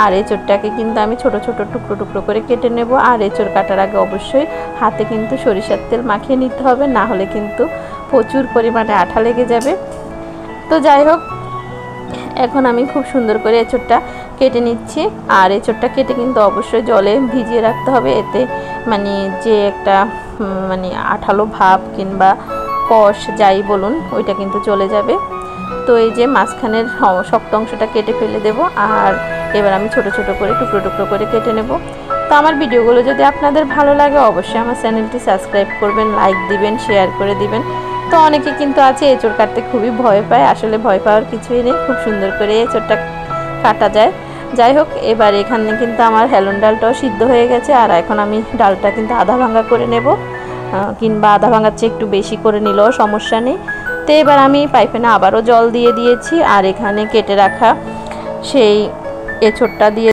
আর এঁচোড়টাকে কিন্তু আমি ছোট ছোট টুকরো টুকরো করে কেটে নেব। আর এঁচোড় কাটার আগে অবশ্যই হাতে কিন্তু সরিষার তেল মাখিয়ে নিতে হবে, না হলে কিন্তু প্রচুর পরিমাণে আঠা লেগে যাবে। তো যাই হোক, এখন আমি খুব সুন্দর করে এঁচোড়টা কেটে নিচ্ছি। আর এঁচোড়টা কেটে কিন্তু অবশ্যই জলে ভিজিয়ে রাখতে হবে, এতে মানে যে একটা মানে আঠালো ভাব কিংবা কষ যাই বলুন ওইটা কিন্তু চলে যাবে। তো এই যে মাঝখানের শক্ত অংশটা কেটে ফেলে দেব। আর এবার আমি ছোট ছোট করে টুকরো টুকরো করে কেটে নেব। তো আমার ভিডিওগুলো যদি আপনাদের ভালো লাগে অবশ্যই আমার চ্যানেলটি সাবস্ক্রাইব করবেন, লাইক দিবেন, শেয়ার করে দিবেন। তো অনেকে কিন্তু আছে এঁচোড় কাটতে খুবই ভয় পায়, আসলে ভয় পাওয়ার কিছুই নেই, খুব সুন্দর করে এঁচোড়টা কাটা যায়। যাই হোক, এবার এখানে কিন্তু আমার হেলন ডালটাও সিদ্ধ হয়ে গেছে। আর এখন আমি ডালটা কিন্তু আধা ভাঙা করে নেব, কিংবা আধা ভাঙার চেয়ে একটু বেশি করে নিলেও সমস্যা নেই। তো এবার আমি পাইপে আবারও জল দিয়ে দিয়েছি। আর এখানে কেটে রাখা সেই এঁচোড়টা দিয়ে